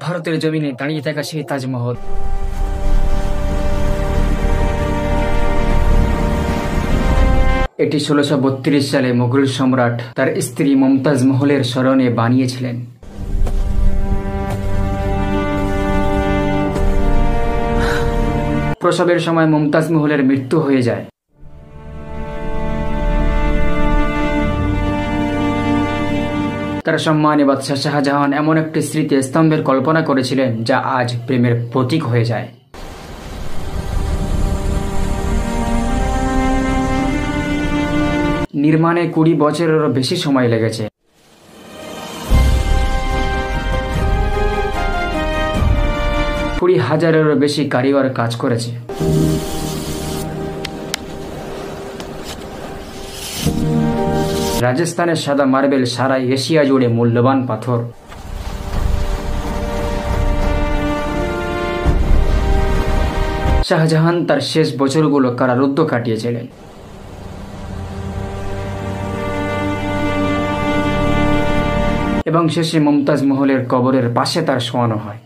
ভারতের জমিনে দাঁড়িয়ে থাকা সেই তাজমহল। এটি 1632 সালে মুঘল সম্রাট তার স্ত্রী মমতাজ মহলের স্মরণে বানিয়েছিলেন। প্রসবের সময় মমতাজ মহলের মৃত্যু হয়ে যায়। তার সম্মানে বাদশাহ শাহজাহান এমন একটি স্মৃতি স্তম্ভের কল্পনা করেছিলেন যা আজ প্রেমের প্রতীক হয়ে যায়। নির্মাণে 20 বছরেরও বেশি সময় লেগেছে। কুড়ি হাজারেরও বেশি কারিগর কাজ করেছে। রাজস্থানের সাদা মার্বেল সারা এশিয়া জুড়ে মূল্যবান পাথর। শাহজাহান তার শেষ বছরগুলো কারারুদ্ধ কাটিয়েছিলেন। এবং শেষে মমতাজ মহলের কবরের পাশে তার শোয়ানো হয়।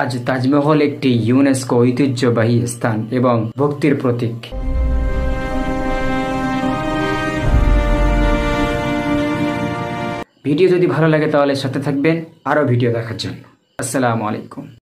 আজ তাজমহল একটি ইউনেস্কো ঐতিহ্যবাহী স্থান এবং ভক্তির প্রতীক। ভিডিও যদি ভালো লাগে তাহলে সাথে থাকবেন আরো ভিডিও দেখার জন্য। আসসালামু আলাইকুম।